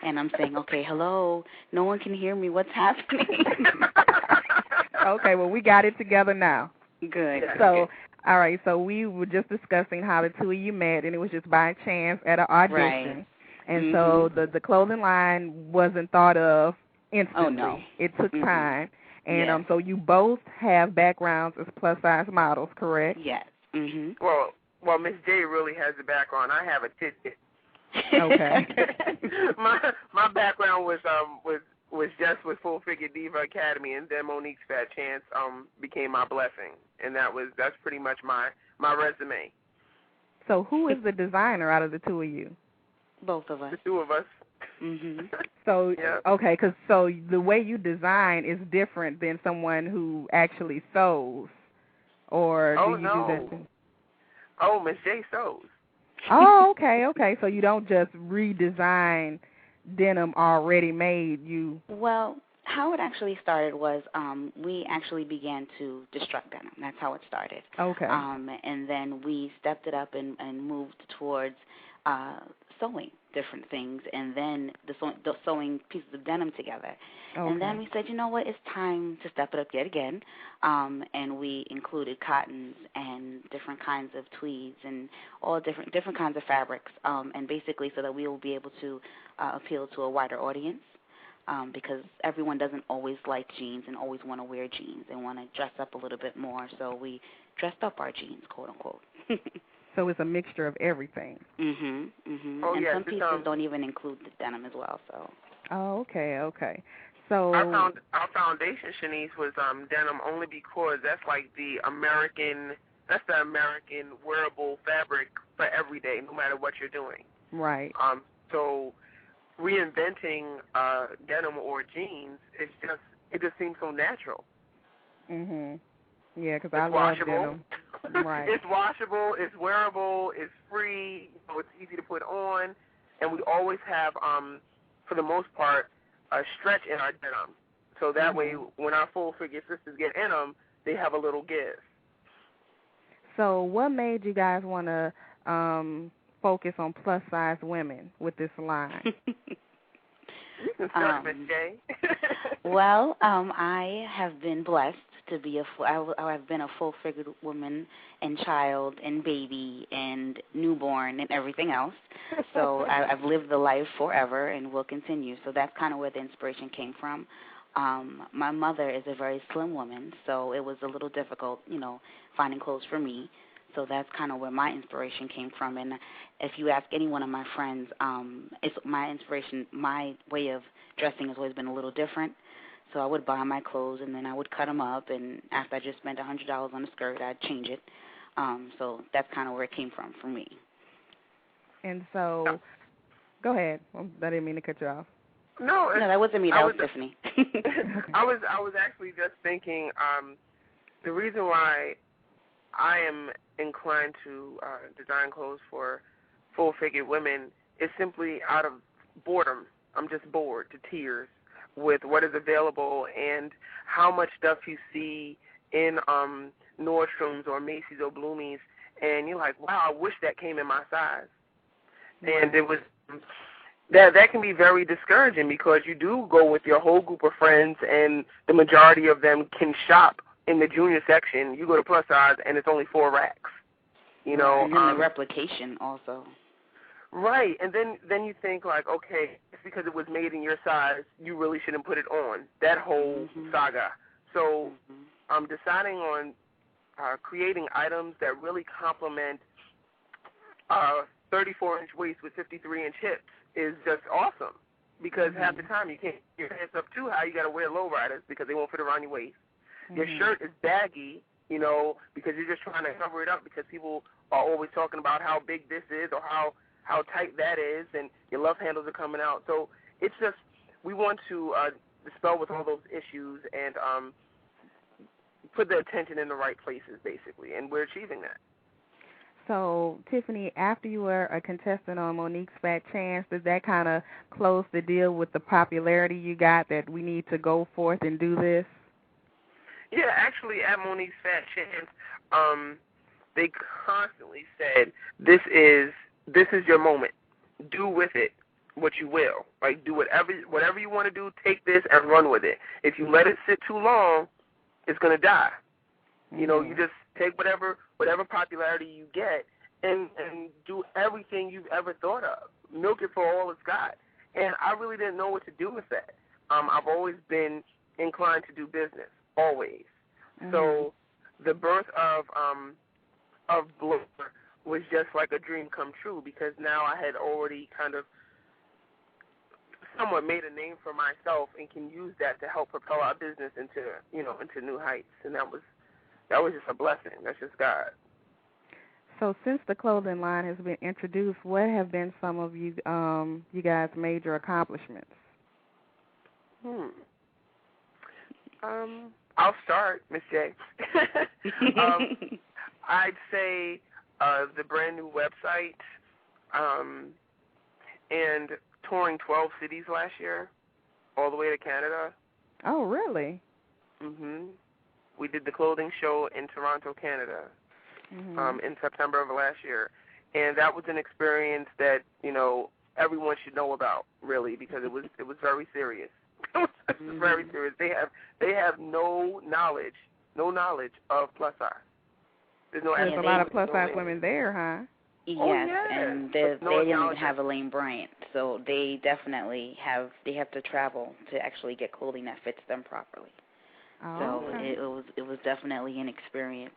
F: And I'm saying, okay, hello. No one can hear me. What's happening?
B: Okay, well, we got it together now.
F: Good.
B: So, all right, so we were just discussing how the two of you met, and it was just by chance at an audition.
F: Right.
B: And so the clothing line wasn't thought of instantly.
F: Oh, no.
B: It took time. And so you both have backgrounds as plus-size models, correct?
F: Yes.
E: Well, Miss J really has the background. I have a tidbit.
B: Okay.
E: my background was just with Full Figure Diva Academy, and then Monique's Fat Chance became my blessing, and that's pretty much my resume.
B: So who is the designer out of the two of you?
F: Both of us.
E: The two of us.
B: So okay, because the way you design is different than someone who actually sews, or do you do that too?
E: Oh, Miss J sews.
B: Oh, okay. So you don't just redesign denim already made.
F: Well, How it actually started was we actually began to destruct denim. That's how it started.
B: Okay.
F: And then we stepped it up and moved towards sewing different things, and then the sewing pieces of denim together.
B: Okay.
F: And then we said, you know what, it's time to step it up yet again. And we included cottons and different kinds of tweeds and all different kinds of fabrics, and basically so that we will be able to appeal to a wider audience. Because everyone doesn't always like jeans and always want to wear jeans. They want to dress up a little bit more, so we dressed up our jeans, quote unquote.
B: So it's a mixture of everything.
E: Oh,
F: and
E: yes,
F: some pieces don't even include the denim as well. So.
B: Oh, okay. So
E: our foundation, Shanice, was denim only because that's like the American wearable fabric for every day, no matter what you're doing.
B: Right.
E: So reinventing denim or jeans, it just seems so natural.
B: Yeah, because I love denim. Right.
E: It's washable, it's wearable, it's free, it's easy to put on, and we always have, for the most part, a stretch in our denim. So that way, when our full-figure sisters get in them, they have a little give.
B: So what made you guys want to focus on plus-size women with this line?
E: You can start, Miss J.
F: Well, I have been blessed to be I've been a full-figured woman and child and baby and newborn and everything else. So I've lived the life forever and will continue. So that's kind of where the inspiration came from. My mother is a very slim woman, so it was a little difficult, finding clothes for me. So that's kind of where my inspiration came from. And if you ask any one of my friends, it's my inspiration, my way of dressing has always been a little different. So I would buy my clothes, and then I would cut them up, and after I just spent $100 on a skirt, I'd change it. So that's kind of where it came from for me.
B: And so, go ahead. I didn't mean to cut you off.
E: No,
F: that wasn't me. That was Tiffany.
E: I was actually just thinking the reason why I am inclined to design clothes for full-figured women is simply out of boredom. I'm just bored to tears with what is available and how much stuff you see in Nordstrom's or Macy's or Bloomie's, and you're like, wow, I wish that came in my size. And it was that can be very discouraging because you do go with your whole group of friends, and the majority of them can shop in the junior section. You go to plus size, and it's only 4 racks.
F: And then the replication also.
E: Right, and then you think like, okay, it's because it was made in your size, you really shouldn't put it on. That whole saga. So deciding on creating items that really complement 34-inch waist with 53-inch hips is just awesome because half the time you can't get your pants up too high. You got to wear lowriders because they won't fit around your waist. Your shirt is baggy, because you're just trying to cover it up because people are always talking about how big this is or how tight that is, and your love handles are coming out. So it's just we want to dispel with all those issues and put the attention in the right places, basically, and we're achieving that.
B: So, Tiffany, after you were a contestant on Monique's Fat Chance, does that kind of close the deal with the popularity you got that we need to go forth and do this?
E: Yeah, actually, at Monique's Fat Chance, they constantly said, this is your moment. Do with it what you will. Like, do whatever you want to do, take this and run with it. If you let it sit too long, it's going to die. You just take whatever popularity you get and do everything you've ever thought of. Milk it for all it's got. And I really didn't know what to do with that. I've always been inclined to do business, always. So the birth of Blur was just like a dream come true because now I had already kind of somewhat made a name for myself and can use that to help propel our business into new heights. And that was just a blessing. That's just God.
B: So since the clothing line has been introduced, what have been some of you guys' major accomplishments?
E: I'll start, Miss J. I'd say the brand new website and touring 12 cities last year, all the way to Canada.
B: Oh, really?
E: We did the clothing show in Toronto, Canada, in September of last year, and that was an experience that everyone should know about, really, because it was very serious. It was very serious. They have no knowledge of plus size. There's no.
B: There's a lot of plus size women there, huh?
F: Yes,
E: yeah.
F: And they don't even have a lane brand, so they definitely have to travel to actually get clothing that fits them properly.
B: Oh,
F: so
B: okay.
F: it was definitely an experience.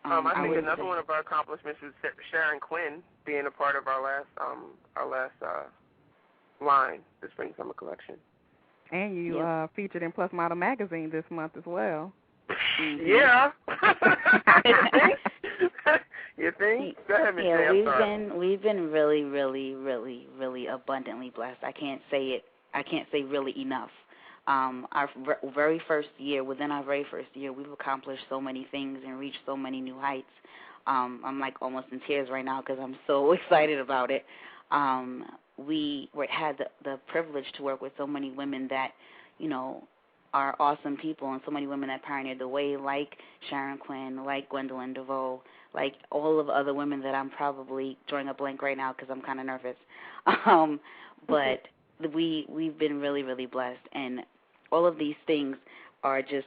E: I think another one of our accomplishments was Sharon Quinn being a part of our last line, the Spring Summer Collection.
B: And you featured in Plus Model Magazine this month as well.
E: Yeah. You think? Go ahead, Ms.
F: Yeah, we've been really, really, really, really abundantly blessed. I can't say really enough. Our very first year, within our very first year, we've accomplished so many things and reached so many new heights. I'm like almost in tears right now because I'm so excited about it. We had the privilege to work with so many women that, are awesome people, and so many women that pioneered the way, like Sharon Quinn, like Gwendolyn DeVoe, like all of the other women that I'm probably drawing a blank right now because I'm kind of nervous. But we've been really, really blessed, and all of these things are just,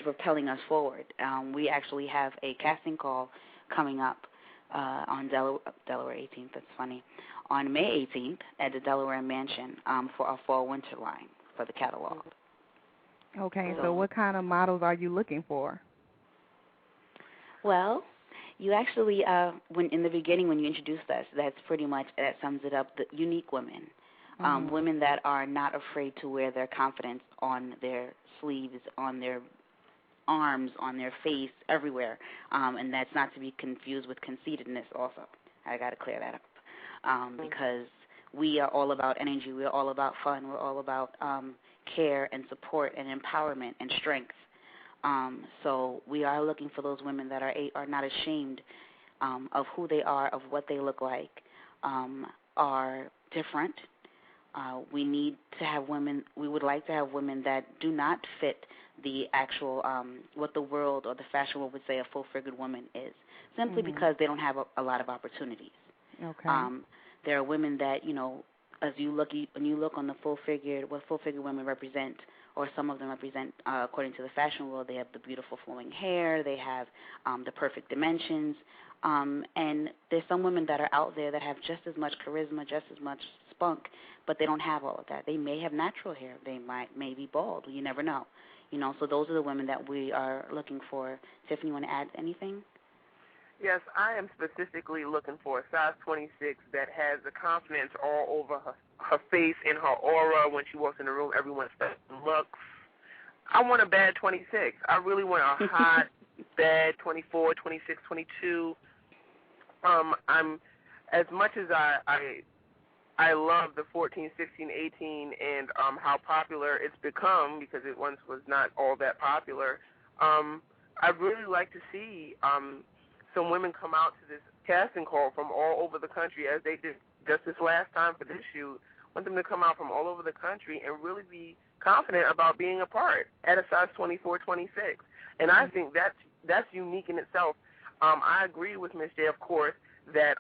F: propelling us forward. We actually have a casting call coming up on Delaware 18th. That's funny. On May 18th at the Delaware Mansion for our fall-winter line for the catalog.
B: Okay, so what kind of models are you looking for?
F: Well, you actually, when in the beginning when you introduced us, that sums it up, the unique women. Women that are not afraid to wear their confidence on their sleeves, on their arms, on their face, everywhere. And that's not to be confused with conceitedness also. I got to clear that up because we are all about energy. We're all about fun. We're all about care and support and empowerment and strength. So we are looking for those women that are not ashamed of who they are, of what they look like, are different. We need to have women. We would like to have women that do not fit the actual what the world or the fashion world would say a full-figured woman is, simply because they don't have a lot of opportunities.
B: Okay.
F: There are women that as you look on the full-figured, what full-figured women represent, or some of them represent, according to the fashion world, they have the beautiful flowing hair, they have the perfect dimensions, and there's some women that are out there that have just as much charisma, just as much spunk, but they don't have all of that. They may have natural hair. They may be bald. You never know. So those are the women that we are looking for. Tiffany, you want to add anything?
E: Yes, I am specifically looking for a size 26 that has the confidence all over her face and her aura. When she walks in the room, everyone looks. I want a bad 26. I really want a hot, bad 24, 26, 22. I'm as much as I love the 14, 16, 18 and how popular it's become, because it once was not all that popular. I'd really like to see some women come out to this casting call from all over the country, as they did just this last time for this shoot. I want them to come out from all over the country and really be confident about being a part at a size 24, 26. And I think that's unique in itself. I agree with Ms. J, of course, that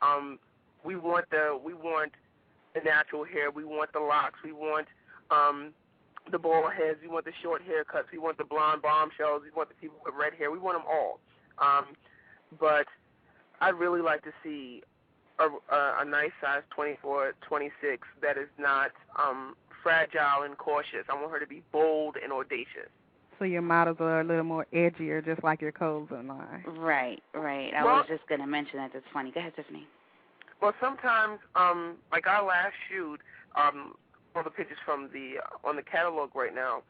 E: we want the natural hair, we want the locks, we want the bald heads, we want the short haircuts, we want the blonde bombshells, we want the people with red hair, we want them all. But I'd really like to see a nice size 24, 26 that is not fragile and cautious. I want her to be bold and audacious.
B: So your models are a little more edgier, just like your clothing line.
F: Right. I was just going to mention that. That's funny. Go ahead, Tiffany.
E: Well, sometimes, like our last shoot, all the pictures from on the catalog right now,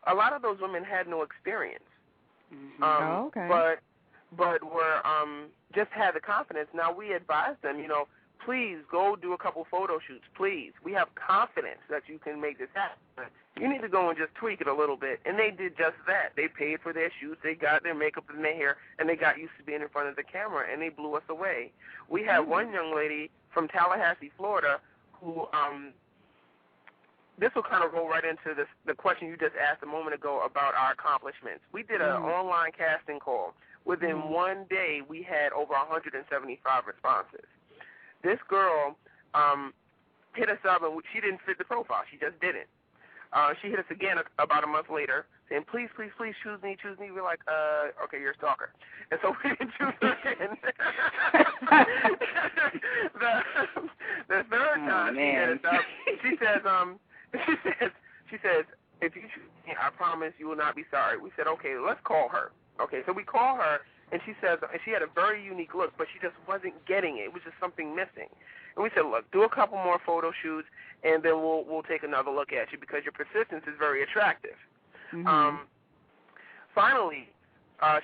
E: a lot of those women had no experience.
B: Okay.
E: But were just had the confidence. Now we advise them, please go do a couple photo shoots, please. We have confidence that you can make this happen. You need to go and just tweak it a little bit. And they did just that. They paid for their shoots, they got their makeup and their hair, and they got used to being in front of the camera, and they blew us away. We had one young lady from Tallahassee, Florida, who this will kind of roll right into the question you just asked a moment ago about our accomplishments. We did an online casting call. Within one day, we had over 175 responses. This girl hit us up, and she didn't fit the profile. She just didn't. She hit us again about a month later, saying, please, please, please choose me, choose me. We're like, okay, you're a stalker. And so we didn't choose her again. the third time she hit us up, she says, if you choose me, I promise you will not be sorry. We said, okay, let's call her. Okay, so we call her, and she says, and she had a very unique look, but she just wasn't getting it. It was just something missing. And we said, look, do a couple more photo shoots, and then we'll take another look at you because your persistence is very attractive. Finally,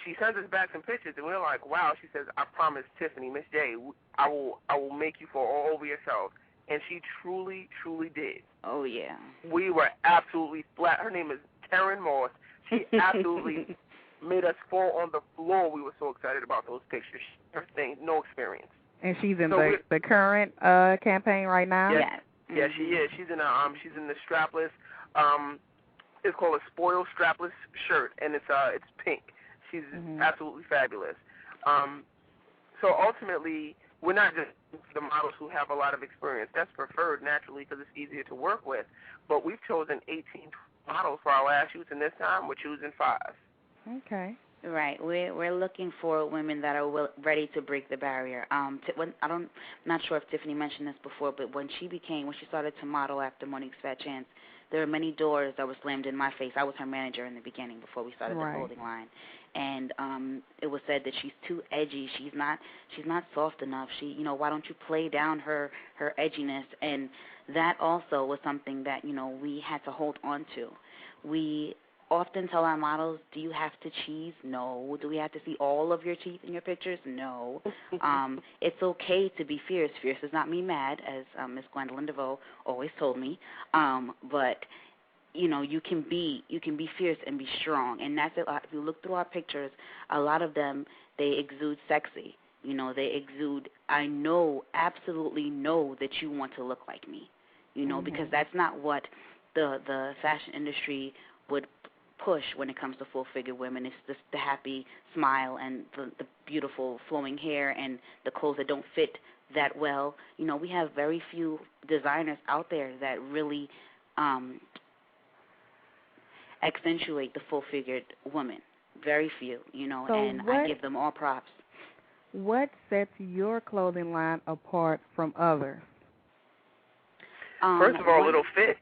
E: she sends us back some pictures, and we're like, wow. She says, I promise, Tiffany, Miss J, I will make you fall all over yourself. And she truly, truly did.
F: Oh, yeah.
E: We were absolutely flat. Her name is Taryn Moss. She absolutely made us fall on the floor. We were so excited about those pictures. Her thing, no experience.
B: And she's in the current campaign right now?
E: Yes. Yeah, she is. She's in the strapless. It's called a spoiled strapless shirt, and it's pink. She's absolutely fabulous. So ultimately, we're not just the models who have a lot of experience. That's preferred naturally because it's easier to work with. But we've chosen 18 models for our last shoots, and this time we're choosing 5.
B: Okay.
F: Right. We're looking for women that are ready to break the barrier. I'm not sure if Tiffany mentioned this before, but when she started to model after Monique's Fat Chance, there were many doors that were slammed in my face. I was her manager in the beginning before we started the clothing line, and it was said that she's too edgy. She's not soft enough. Why don't you play down her edginess? And that also was something that we had to hold on to. We often tell our models, do you have to cheese? No. Do we have to see all of your teeth in your pictures? No. It's okay to be fierce. Fierce does not mean mad, as Miss Gwendolyn DeVoe always told me. But you can be fierce and be strong, and that's it. If you look through our pictures, a lot of them, they exude sexy. They exude, I absolutely know that you want to look like me. Because that's not what the fashion industry would push when it comes to full-figure women. It's just the happy smile and the beautiful flowing hair and the clothes that don't fit that well. We have very few designers out there that really accentuate the full-figured woman. Very few,
B: So
F: and I give them all props.
B: What sets your clothing line apart from others?
E: First of all, it'll fit.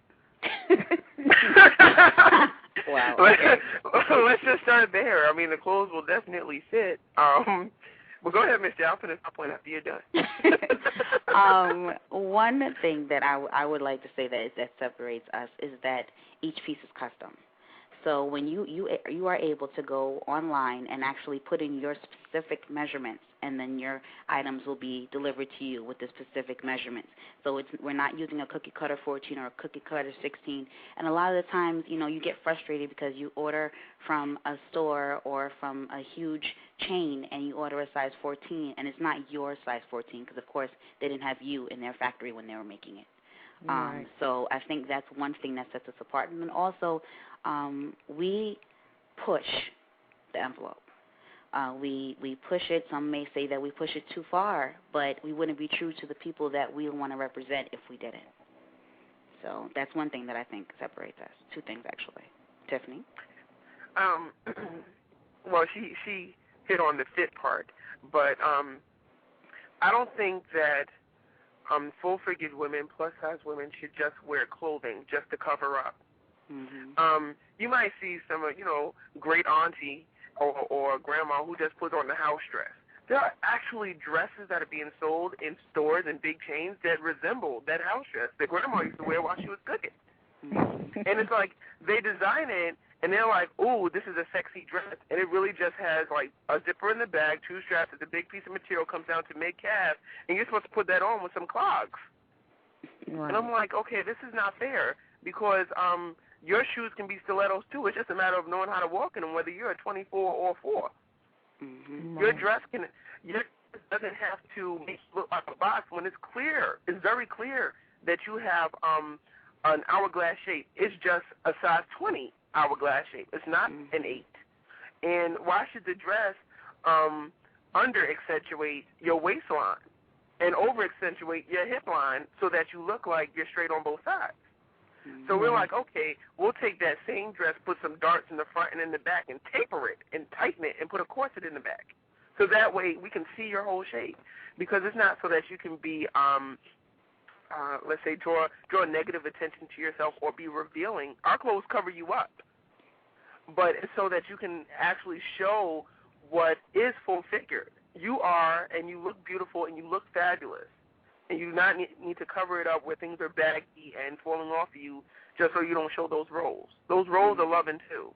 F: Wow.
E: Let's just start there. I mean, the clothes will definitely fit. Well, go ahead, Miss J. I'll finish my point after you're done.
F: One thing that I would like to say that separates us is that each piece is custom. So when you are able to go online and actually put in your specific measurements, and then your items will be delivered to you with the specific measurements. So we're not using a cookie cutter 14 or a cookie cutter 16. And a lot of the times, you get frustrated because you order from a store or from a huge chain and you order a size 14, and it's not your size 14 because, of course, they didn't have you in their factory when they were making it.
B: Right.
F: So I think that's one thing that sets us apart. And then also we push the envelope. We push it. Some may say that we push it too far, but we wouldn't be true to the people that we want to represent if we didn't. So that's one thing that I think separates us. Two things, actually. Tiffany?
E: Well, she hit on the fit part, but I don't think that full-figured women, plus-size women should just wear clothing just to cover up.
F: Mm-hmm.
E: You might see some, great auntie or grandma who just puts on the house dress. There are actually dresses that are being sold in stores and big chains that resemble that house dress that grandma used to wear while she was cooking.
F: Mm-hmm.
E: And it's like they design it, and they're like, ooh, this is a sexy dress. And it really just has, like, a zipper in the back, 2 straps, and a big piece of material comes down to mid-calf, and you're supposed to put that on with some clogs.
B: Right.
E: And I'm like, okay, this is not fair because your shoes can be stilettos, too. It's just a matter of knowing how to walk in them, whether you're a 24 or 4.
F: Mm-hmm.
E: Your dress doesn't have to make you look like a box when it's clear. It's very clear that you have an hourglass shape. It's just a size 20 hourglass shape. It's not an 8. And why should the dress under-accentuate your waistline and over-accentuate your hip line so that you look like you're straight on both sides? So we're like, okay, we'll take that same dress, put some darts in the front and in the back, and taper it and tighten it and put a corset in the back. So that way we can see your whole shape. Because it's not so that you can be, let's say, draw negative attention to yourself or be revealing. Our clothes cover you up. But it's so that you can actually show what is full-figured. You are, and you look beautiful, and you look fabulous. And you do not need to cover it up where things are baggy and falling off of you just so you don't show those rolls. Those rolls are loving, too.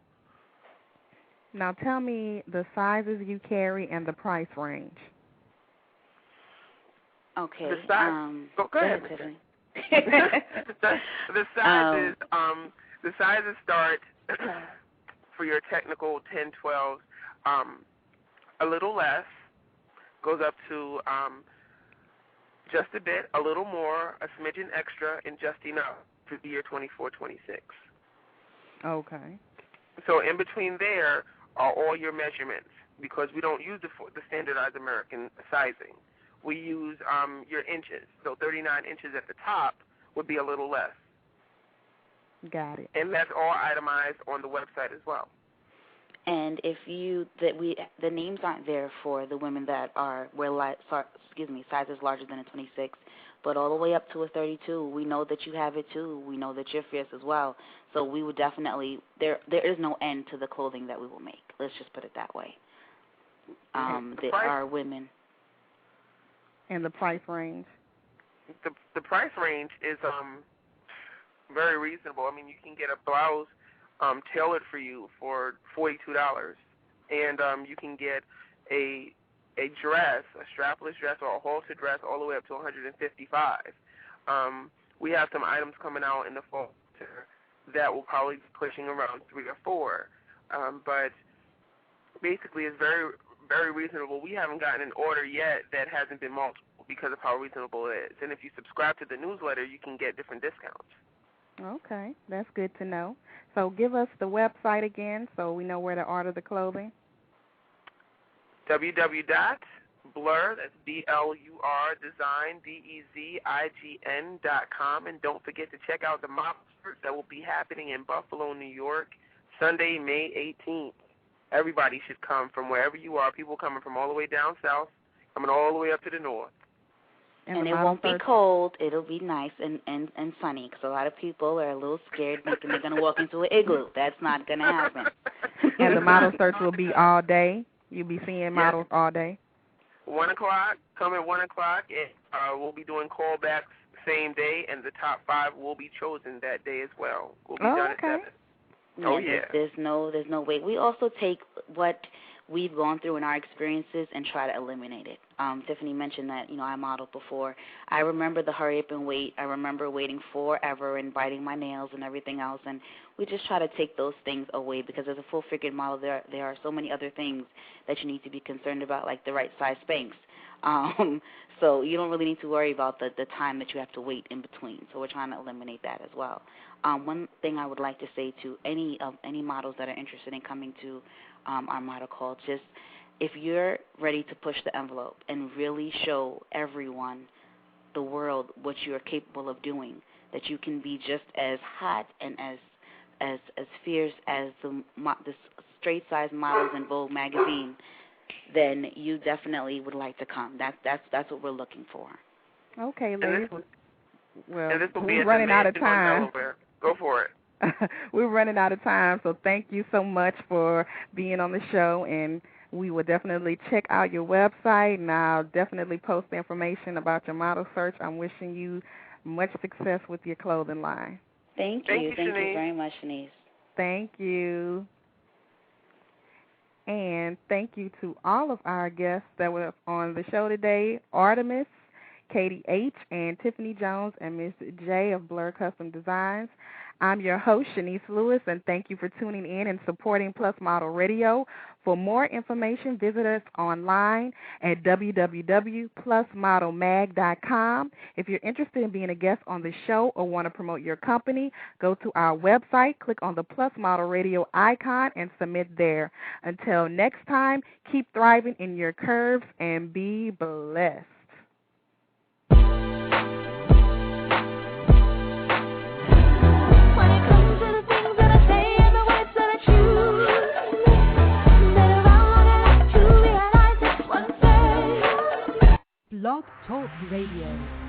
B: Now tell me the sizes you carry and the price range.
F: Okay.
E: The size, go ahead. the sizes start for your technical 10, 12, a little less, goes up to just a bit, a little more, a smidgen extra, and just enough to be your 24, 26.
B: Okay.
E: So in between there are all your measurements because we don't use the standardized American sizing. We use your inches. So 39 inches at the top would be a little less.
B: Got it.
E: And that's all itemized on the website as well.
F: And if the names aren't there for the women that wear sizes larger than a 26, but all the way up to a 32, we know that you have it too. We know that you're fierce as well. So we would definitely there is no end to the clothing that we will make. Let's just put it that way. There are women.
B: And the price range?
E: The price range is very reasonable. I mean, you can get a blouse tailored for you for $42, and you can get a dress, a strapless dress or a halter dress all the way up to $155. We have some items coming out in the fall that will probably be pushing around $3 or $4, but basically it's very, very reasonable. We haven't gotten an order yet that hasn't been multiple because of how reasonable it is. And if you subscribe to the newsletter, you can get different discounts.
B: Okay, that's good to know. So give us the website again so we know where to order the clothing.
E: www.blur, that's B-L-U-R, design, DEZIGN.com. And don't forget to check out the model search that will be happening in Buffalo, New York, Sunday, May 18th. Everybody should come from wherever you are. People coming from all the way down south, coming all the way up to the north.
F: And it won't be cold. It'll be nice and sunny because a lot of people are a little scared thinking they're going to walk into an igloo. That's not going to happen.
B: And the model search will be all day. You'll be seeing models all day.
E: 1 o'clock. Come at 1 o'clock. We'll be doing callbacks same day, and the top 5 will be chosen that day as well. We'll be done at 7.
F: There's no wait. We also take what we've gone through in our experiences and try to eliminate it. Tiffany mentioned that, I modeled before. I remember the hurry up and wait. I remember waiting forever and biting my nails and everything else, and we just try to take those things away because as a full-figured model, there are so many other things that you need to be concerned about, like the right size Spanx. So you don't really need to worry about the time that you have to wait in between. So we're trying to eliminate that as well. One thing I would like to say to any models that are interested in coming to our model call, just if you're ready to push the envelope and really show everyone, the world, what you are capable of doing, that you can be just as hot and as fierce as the straight size models in Vogue magazine, then you definitely would like to come. That's what we're looking for.
B: Okay, ladies. Well,
E: we're
B: running out of time.
E: Go for it.
B: We're running out of time, so thank you so much for being on the show, and we will definitely check out your website, and I'll definitely post the information about your model search. I'm wishing you much success with your clothing line.
F: Thank you. Thank you very much, Shanice.
B: Thank you. And thank you to all of our guests that were on the show today, Artemis, Katie H., and Tiffany Jones, and Ms. J. of Blur Custom Designs. I'm your host, Shanice Lewis, and thank you for tuning in and supporting Plus Model Radio. For more information, visit us online at www.plusmodelmag.com. If you're interested in being a guest on the show or want to promote your company, go to our website, click on the Plus Model Radio icon, and submit there. Until next time, keep thriving in your curves and be blessed.
A: Blog Talk Radio.